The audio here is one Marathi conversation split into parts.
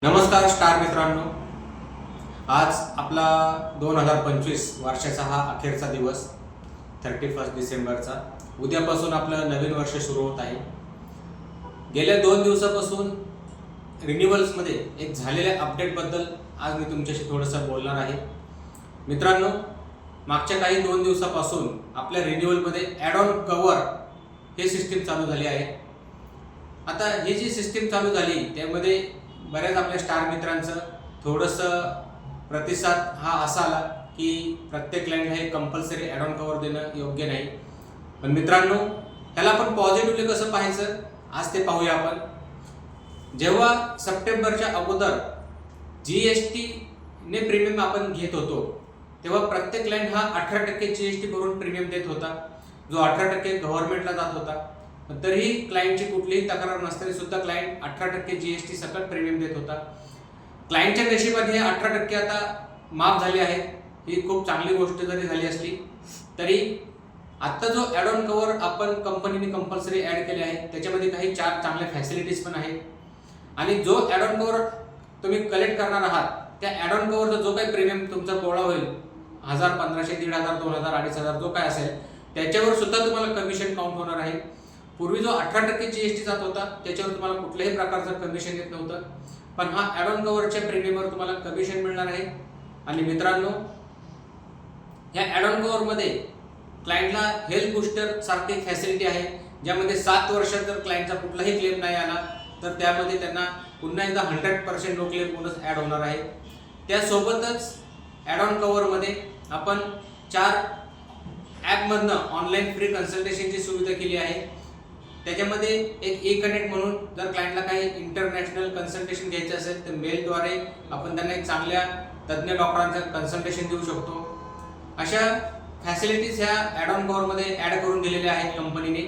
नमस्कार स्टार मित्रांनो, आज आपला 2025 वर्षाचा हा अखेरचा दिवस 31 डिसेंबरचा. उद्यापासून आपलं नवीन वर्ष सुरू होत आहे. गेल्या 2 दिवसापासून रिन्युअल्समध्ये एक झालेल्या अपडेटबद्दल आज मी तुमच्याशी थोडंसं बोलणार आहे. मित्रांनो, मागच्या काही 2 दिवसापासून आपल्या रिन्युअलमध्ये ॲड ऑन कव्हर हे सिस्टीम चालू झाली आहे. आता ही जी सिस्टीम चालू झाली त्यामध्ये बऱ्याच आपल्या स्टार मित्रांचं थोडंसं प्रतिसाद हा असा आला की प्रत्येक क्लायंटला हे कंपल्सरी ॲड ऑन कव्हर देणं योग्य नाही. पण मित्रांनो, ह्याला आपण पॉझिटिव्हली कसं पाहायचं आज ते पाहूया आपण. जेव्हा सप्टेंबरच्या अगोदर GSTने प्रीमियम आपण घेत होतो तेव्हा प्रत्येक क्लायंट हा 18% GST भरून प्रीमियम देत होता, जो 18% गव्हर्नमेंटला जात होता. तरीही क्लायंटची कुठलीही तक्रार नसताना सुद्धा क्लायंट 18% GST सकट प्रीमियम देत होता. क्लायंटच्या नशिबात हे 18% आता माफ झाले आहेत. ही खूप चांगली गोष्ट जरी झाली असली तरी आत्ता जो ॲड ऑन कव्हर आपण कंपनीने कंपल्सरी ॲड केले आहे त्याच्यामध्ये काही 4 चांगल्या फॅसिलिटीज पण आहेत. आणि जो ॲड ऑन कव्हर तुम्ही कलेक्ट करणार आहात त्या ॲड ऑन कव्हरचा जो काही प्रीमियम तुमचा गोळा होईल 1000, 1500, 1500, 2000, 2500 जो काय असेल त्याच्यावर सुद्धा तुम्हाला कमिशन काउंट होणार आहे. पूर्वी जो 18% GST जात होता त्याच्यावर तुम्हाला कुठल्याही प्रकारचं कमिशन येत नव्हतं, पण हा ॲड ऑन कव्हरच्या प्रीमियमवर तुम्हाला कमिशन मिळणार आहे. आणि मित्रांनो, या ॲड ऑन कव्हरमध्ये क्लायंटला हेल्थ बूस्टर सारखी फॅसिलिटी आहे, ज्यामध्ये 7 वर्षात जर क्लायंटचा कुठलाही क्लेम नाही आला तर त्यामध्ये त्यांना पुन्हा एकदा 100% नो क्लेम बोनस ॲड होणार आहे. त्यासोबतच ॲड ऑन कव्हरमध्ये आपण 4 ॲपमधनं ऑनलाईन फ्री कन्सल्टेशनची सुविधा केली आहे. त्याच्यामध्ये एक कनेक्ट म्हणून जर क्लायंटला काही इंटरनॅशनल कन्सल्टेशन घ्यायचं असेल तर मेलद्वारे आपण त्यांना एक चांगल्या तज्ज्ञ डॉक्टरांचं कन्सल्टेशन देऊ शकतो. अशा फॅसिलिटीज ह्या ॲड ऑन कव्हरमध्ये ॲड करून दिलेल्या आहेत कंपनीने.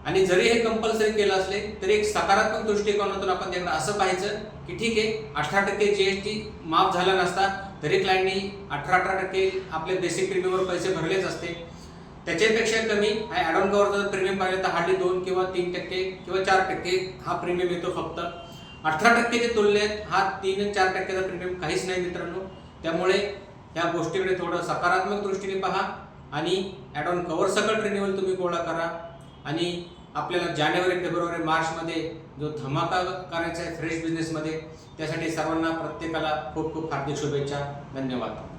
आणि जरी हे कंपल्सरी केलं असले तरी एक सकारात्मक दृष्टिकोनातून आपण त्यांना असं पाहायचं की ठीक आहे, 18% GST माफ झाला नसता तरी क्लायंटनी 18% आपल्या बेसिक प्रीमियमवर पैसे भरलेच असते. त्याच्यापेक्षा कमी हा ॲड ऑन कव्हरचा प्रीमियम पाहिलं तर हार्डली 2 किंवा 3% किंवा 4% हा प्रीमियम येतो फक्त. 18%च्या तुलनेत हा 3-4%चा प्रीमियम काहीच नाही मित्रांनो. त्यामुळे या गोष्टीकडे थोडं सकारात्मक दृष्टीने पहा आणि ॲड ऑन कव्हर सकट रिन्युअल तुम्ही गोळा करा. आणि आपल्याला जानेवारी, फेब्रुवारी, मार्चमध्ये जो धमाका करायचा आहे फ्रेश बिझनेसमध्ये, त्यासाठी सर्वांना प्रत्येकाला खूप खूप हार्दिक शुभेच्छा. धन्यवाद.